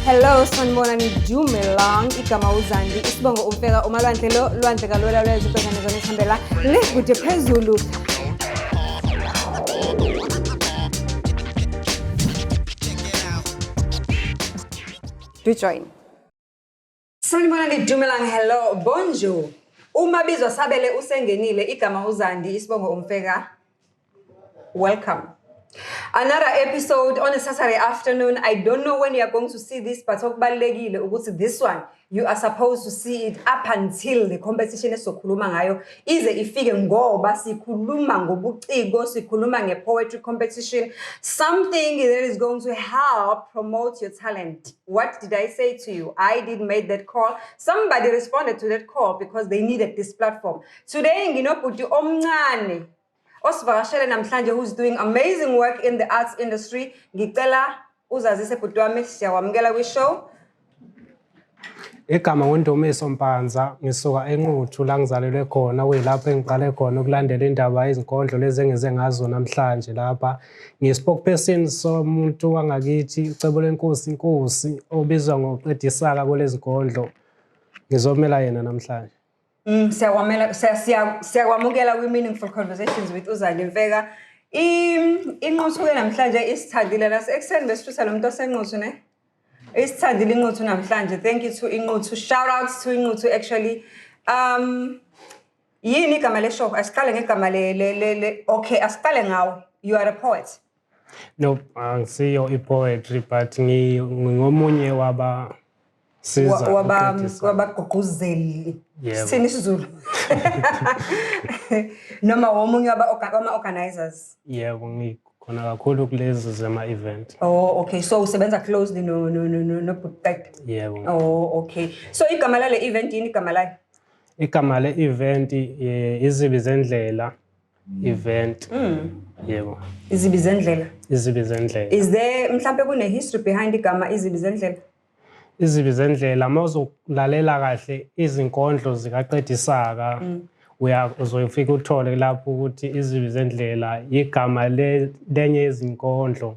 Hello, sanibonani Dumelang, igama uZandi, isibongo umfeka umalwandle lo lwandle kalula lwezibhekane zona esihambela lekude phezulu. Do join. Sanibonani Dumelang, hello, bonjour. Uma bizwa sabele usengenile igama uZandi, isibongo umfeka. Welcome. Another episode on a Saturday afternoon. I don't know when you are going to see this, but this one, you are supposed to see it up until the competition esokhuluma ngayo ize ifike ngoba sikhuluma ngobuciko, sikhuluma nge-poetry competition, something that is going to help promote your talent. What did I say to you? I did make that call. Somebody responded to that call because they needed this platform. Today, nginobhuti omncane osivakashele namhlanje who's doing amazing work in the arts industry. Ngicela uzazise bhuti wami, siyawamukela kwi-show. Igama nguNdumiso Mpanza, ngisuka eNquthu la ngizalelwe khona, kuyilapho engiqale khona ukulandela indaba yezinkondlo lezi engize ngazo namhlanje lapha. Ngi-spokesperson somuntu wangakithi, ucebo lenkosi inkosi obizwa ngoQedisaka kulezi nkondlo. Ngizomela yena namhlanje. Siyawamukela kwi-Meaningful Conversations with uZandi Mfeka. Inquthu-ke namhlanje isithandile nase ekuseni besifisa lo muntu osenquthu ne? Isithandile inquthu namhlanje. Thank you to inquthu. Shout out to inquthu actually. Yini igama le show? Asiqale ngegama le okay, asiqale ngawe. You are a poet. No, angisiyo i-poetry but ngomunye waba wabagqugquzeli. Sini isiZulu. Noma womunye wama-organizers. Yebo, ngikhona kakhulu kulezi zema-event. Oh, okay. So usebenza closely no Bhuti. Yebo. Oh, okay. So igama lale event yini igama layo? Igama le event izibi zendlela event. Yebo. Izibi zendlela. Izibi zendlela. Is there mhlambe kune history behind igama izibi zendlela? Izibi zendlela mawuzolalela kahle izinkondlo zikaQedisaka uzoyifika uthole lapho ukuthi izibi zendlela igama lenye izinkondlo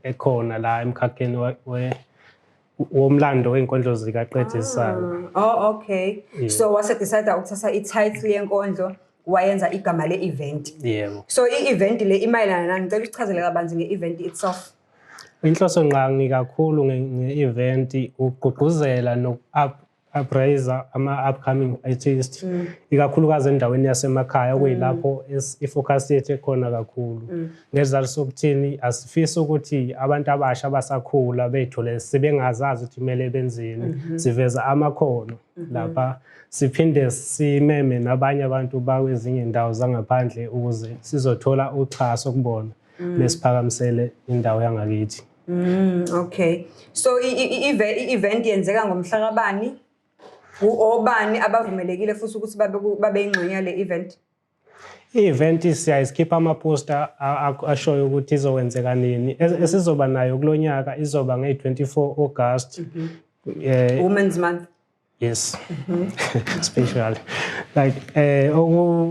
ekhona la emkhakheni womlando weinkondlo zikaQedisaka. Oh, okay. Yeah. So wase decide ukuthatha i-title yenkondlo wayenza igama le-event. Yebo. So i-event le imayelana nani? Ngicela usichazele kabanzi nge-event itself. Inhloso nqangi kakhulu nge-event ugqugquzela noku-upraise ama-upcoming artists ikakhulukazi endaweni yasemakhaya okuyilapho ifocus yethu ekhona kakhulu. Ngezizathu sokuthini asifisi ukuthi abantu abasha abasakhula bey'thole sebengazazi ukuthi kumele benzeni, siveza amakhono lapha siphinde simeme nabanye abantu bakwezinye indawo zangaphandle ukuze sizothola uxhaso kubona lesiphakamisele indawo yangakithi. Okay. So i-event yenzeka ngomhla kabani? Obani abavumelekile futhi ukuthi babe ingxenye yale event? I-event siyayisikhipha ama-poster ashoyo ukuthi izokwenzeka nini. Esizoba nayo kulonyaka izoba nge-24 August. Women's Month. Yes. Special. Like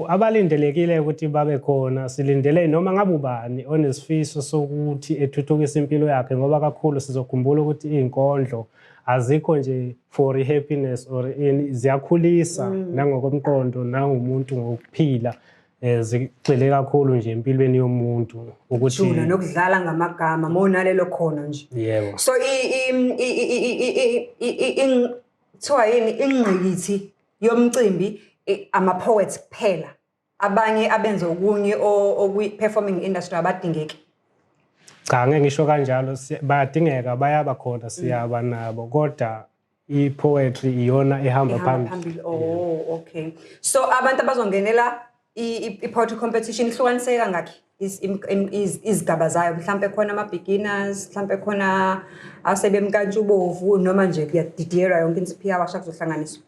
abalindelekile ukuthi babe khona silindele noma ngabe ubani onesifiso sokuthi ethuthukise impilo yakhe ngoba kakhulu sizokhumbula ukuthi izinkondlo azikho nje for happiness or ziyakhulisa nangokomqondo nangumuntu ngokuphila zigcwele kakhulu nje empilweni yomuntu ukuthi nokudlala ngamagama monalelo khono nje. Yebo. So kuthiwa yini ingqikithi yomcimbi ama-poets kuphela, abanye abenza okunye okwi-performing industry abadingeki? Cha, ngeke ngisho kanjalo, bayadingeka bayaba khona siyaba nabo kodwa i-poetry iyona ehamba phambili. Oh, okay. So abantu abazongenela i-poetry competition ihlukaniseke kangakhi izigaba zayo? Mhlambe khona ama-beginners, mhlambe khona asebemkantshubovu noma nje kuyadidiyelwa yonke insipho yabasha kuzohlanganiswa?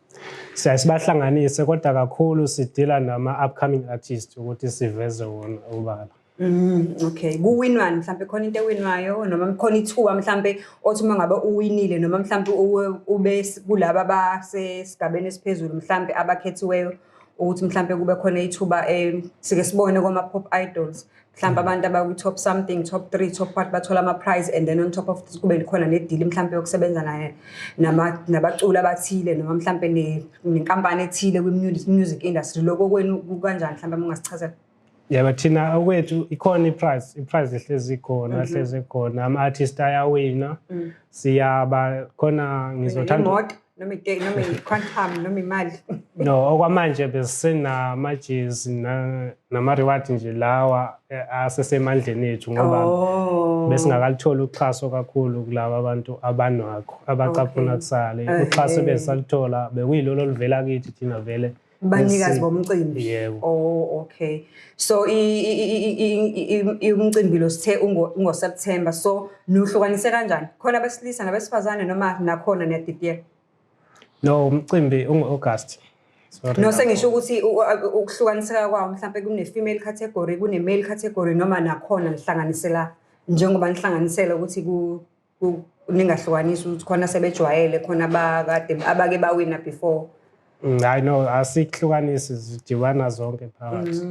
Siyasibahlanganise kodwa kakhulu sidila nama-upcoming artists ukuthi siveze wona ubala. Okay. Kuwinwani mhlambe khona into ewinwayo noma khona ithuba mhlambe othi uma ngabe uwinile noma mhlambe ube kulaba abasesigabeni esiphezulu mhlambe abakhethiweyo ukuthi mhlambe kube khona ithuba sike sibone kwama-pop idols mhlambe abantu abakwi-top something, top 3, top 4 bathola ama-prize and then on top of this kube khona ne-deal mhlambe yokusebenza nabaculi abathile noma mhlambe nenkampani ethile kwi-music industry. Lokho kwenu kukanjani mhlambe mungasichazela? Yebo, thina okwethu ikhona iprize ihlezi ikhona ama-artist ayawina siyaba khona ngizothanda imoto noma i-quantum noma imali. No, okwamanje besenamajezi nama-reward nje lawa asesemandleni ethu ngoba besingakalithola uxhaso kakhulu kulabo abantu abanakho abacaphuna kusale. Uxhaso besalithola bekuyilolo oluvela kithi thina vele banikazi bomcimbi. Yebo. Okay. So umcimbi lo sithe ungo-September, so nuhlukanise kanjani? Khona abesilisa nabesifazane noma nakhona niyadidiyela? No, umcimbi ungu-August. No, sengisho ukuthi ukuhlukaniseka kwawo mhlambe kune-female category, kune-male category noma nakhona nihlanganisela njengoba nihlanganisela ukuthi ningahlukanisi ukuthi khona sebejwayele khona abake bawina before. I know asikuhlukanisi zidibana zonke phakathi.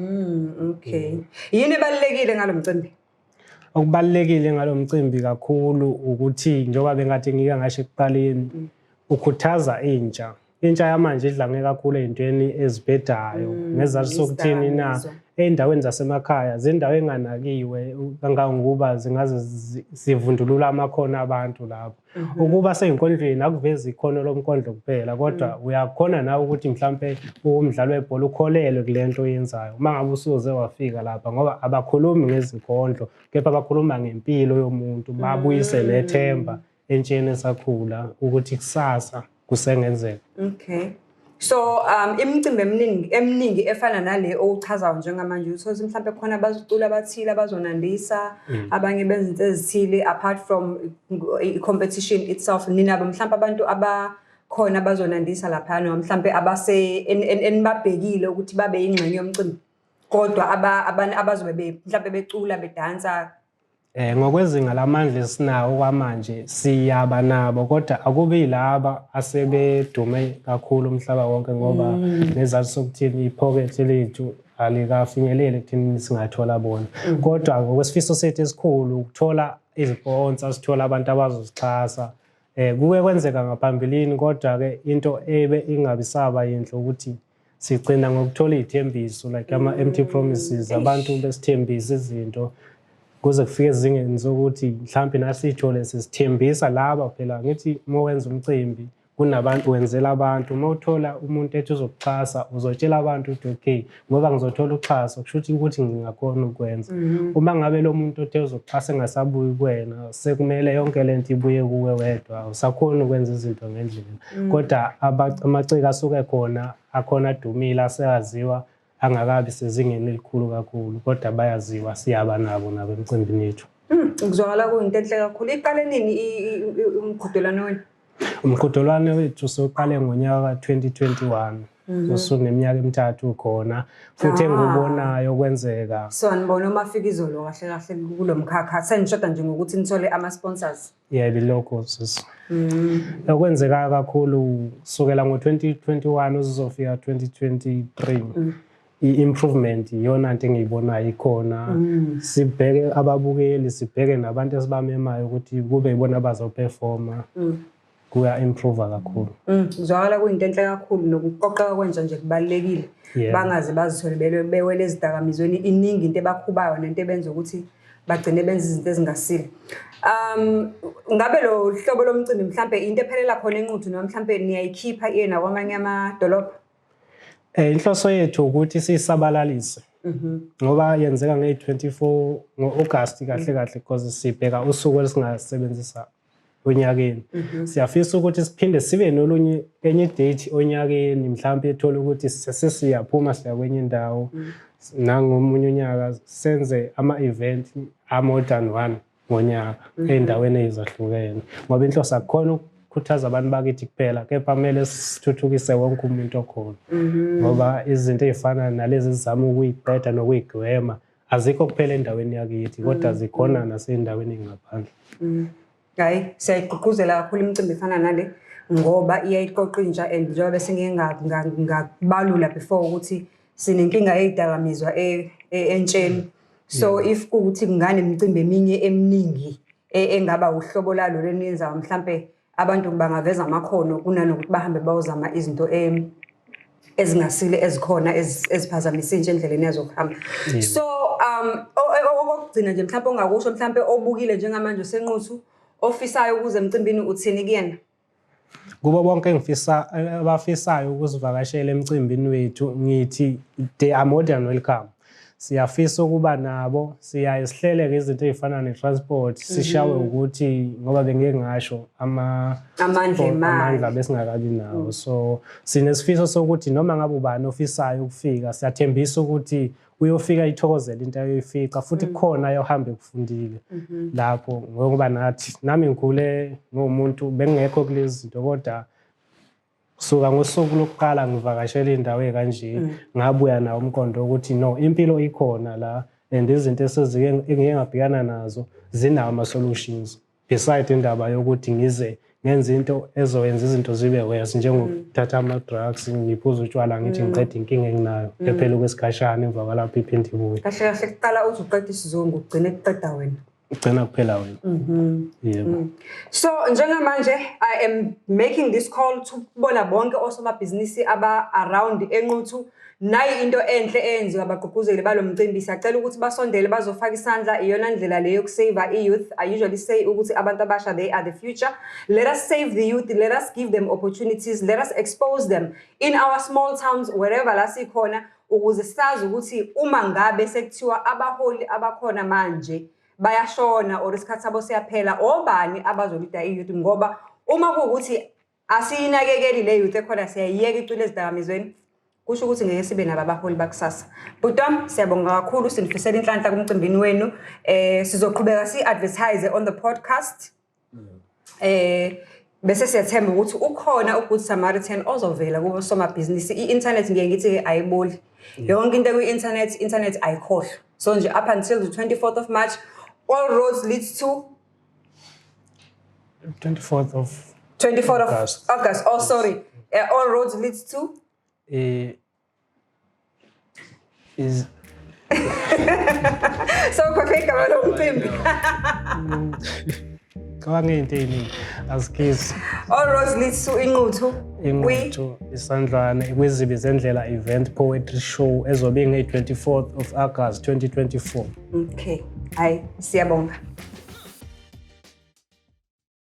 Okay. Yini ebalekile ngalo mcimbi? Okubalekile ngalo mcimbi kakhulu ukuthi njengoba bengathi ngike ngasho ekuqaleni ukhuthaza intsha yamanje idlange kakhulu ezintweni ezibhedayo ngezathu sokuthini na ey'ndaweni zasemakhaya zindawo enganakiwe kangangokuba zingaze zivundulula amakhono abantu lapho. Ukuba sey'nkondlweni akuvezi ikhono lomkondlo kuphela kodwa uyakhona nawe ukuthi mhlampe umdlalo webhola ukholelwe kule nto oyenzayo uma ngabe usuze wafika lapha ngoba abakhulumi ngezinkondlo kepha bakhuluma ngempilo yomuntu babuyise nethemba entsheni esakhula ukuthi kusasa kusengenzeka. Okay. So imicimbi eminingi efana nale ochazayo njengamanje uthola mhlambe khona abazicula abathile abazonandisa abanye benza izinto ezithile apart from i-competition itself. Ninabo mhlambe abantu abakhona abazonandisa lapha noma mhlambe enibabhekile ukuthi babe yingxenye yomcimbi kodwa abazobe mhlambe becula bedansa? Ngokwezinga lamandla esinawo kwamanje siyaba nabo kodwa akube laba asebedume kakhulu umhlaba wonke ngoba nezathu sokuthini ipocket lethu alikafinyelele kuthini singathola bona. Kodwa ngokwesifiso sethu esikhulu ukuthola iziponsa, sithola abantu abazosixhasa. Kuke kwenzeka ngaphambilini kodwa-ke into ingabisaba yinhle ukuthi sigcina ngokuthola iy'thembiso like ama-empty promises, abantu besithembisa izinto kuze kufike ezingeni sokuthi mhlampe nasithole sisithembisa laba phela ngithi uma wenza umcimbi kunabantu wenzela abantu. Uma uthola umuntu ethi uzokuxhasa uzotshela abantu ukuthi okay ngoba ngizothola uxhaso kusho ukuthi ngingakhona ukwenza. Uma ngabe lo muntu othe uzokuxhasa engasabuyi kuwena sekumele yonke lento ibuye kuwe wedwa awusakhona ukwenza izinto ngendlela. Kodwa amaciko asuke khona akhona adumile aseyaziwa angakabi sezingeni elikhulu kakhulu kodwa bayaziwa siyaba nabo emcimbini yethu. Kuzwakala kuyinto enhle kakhulu. Iqale nini umqhudelwano wenu? Umqhudelwano wethu soqale ngonyaka ka-2021. Usuneminyaka emithathu khona futhi engubonayo kwenzeka. So nibona umafikizolo kahle kahle kulo mkhakha senishoda nje ngokuthi nithole ama-sponsors? Yebo, lokho sisi. Okwenzeka kakhulu sukela ngo-2021 uzofika 2023. I-improvement iyona nto engiyibonayo ikhona. Sibheke ababukeli, sibheke nabantu esibamemayo ukuthi kube yibona abazoperforma. Kuya-improve kakhulu. Kuzwakala kuyinto enhle kakhulu nokuqoqeka kwenja nje kubalulekile. Bangaze bazithole bewele ezidakamizweni. Iningi into ebakhubayo nento ebenza ukuthi bagcine benza izinto ezingasile. Ngabe lo hlobo lomcimbi mhlampe into ephelela khona enquthu noma mhlampe niyayikhipha yena kwamanye amadolobha? Inhloso yethu ukuthi sisabalalise ngoba yenzeka nge-24 ngo-August kahle kahle because sibheka usuku esingasebenzisa onyakeni. Siyafisa ukuthi siphinde sibe nolunye enye date onyakeni mhlampe ethola ukuthi sesiyaphuma siya kwenye indawo nangomunye unyaka senze ama-event more than one ngonyaka ey'ndaweni ezizahlukene ngoba inhloso akukhona ukukhuthaza abantu bakithi kuphela kepha kumele sithuthukise wonke umuntu okhona ngoba izinto ey'fana nalezi ezizama ukuyiqeda nokuyigwema azikho kuphela endaweni yakithi kodwa zikhona nasey'ndaweni ey'ngaphandle. Hayi, siyayigqugquzela kakhulu imicimbi efana nale ngoba iyayiqoqa intsha and njengoba bese ngakubalula before ukuthi sinenkinga yezidakamizwa entsheni. So if kuukuthi kunganemicimbi eminye eminingi engaba uhlobo lalo leniyenzayo mhlambe abantu bangaveza amakhono kunanokuthi bahambe bayozama izinto ezingasile ezikhona eziphazamisa intsha endleleni yazokuhamba. So okugcina nje mhlambe ongakusho mhlambe obukile njengamanje usenquthu ofisayo ukuze emcimbini uthini kuyena? Kubo bonke abafisayo ukuzivakashela emcimbini wethu ngithi they are more than welcome. Siyafisa ukuba nabo, siyaye sihleleke izinto ezifana ne-transport, sishawe ukuthi ngoba bengeke ngasho amandla besingakabi nawo. So sinesifiso sokuthi noma ngabe ubani ofisayo ukufika, siyathembisa ukuthi uyofika ithokozela into ayoyifica futhi kukhona ayohamba kufundile lapho ngoba nathi nami ngikhule ngomuntu bengekho kulezi zinto kodwa suka ngosuku lokuqala ngivakashela indawo ekanje ngabuya nawo umqondo ukuthi no impilo ikhona la and izinto engike ngabhekana nazo zinawo ama solutions beside indaba yokuthi ngize ngenza into ezoyenza izinto zibe worse njengokuthatha ama drugs ngiphuza utshwala ngithi ngiqeda inkinga enginayo ephela kwesikhashana emva kwalapho iphinde ibuye. Kahle kahle kuqala uthi uqeda isizungu ugcine kuqeda wena. Ugcina kuphela wena. Yebo. So njengamanje I am making this call to bona bonke osomabhizinisi aba around eNquthu nayi into enhle eyenziwa abagqugquzeli balomcimbi siyacela ukuthi basondele bazofaka isandla iyona ndlela leyo yokusave youth. I usually say ukuthi abantu abasha they are the future. Let us save the youth, let us give them opportunities, let us expose them in our small towns wherever la sikhona ukuze sazi ukuthi uma ngabe sekuthiwa abaholi abakhona manje bayashona or isikhathi sabo siyaphela obani abazolida iyouth ngoba uma kuukuthi asiyinakekeli le youth ekhona siyayiyeka icwile ezidakamizweni kusho ukuthi ngeke sibe nabo abaholi bakusasa. Butwa siyabonga kakhulu sinifisela inhlanhla kumcimbini wenu sizoqhubeka si-advertise on the podcast bese siyathemba ukuthi ukhona uGood Samaritan ozovela kubo somabhizinisi. I-internet ngiye ngithi ayiboli yonke into ku-internet ayikhohlwa. So nje up until the 24th of March all roads leads to 24th of August. Oh sorry, all roads leads to is so kwafika balomcimbi kawangento eningi asikisi all roads leads to iNquthu isandlwana kwizibi zendlela event poetry show ezobe nge 24th of August 2024. Okay, hayi siyabonga.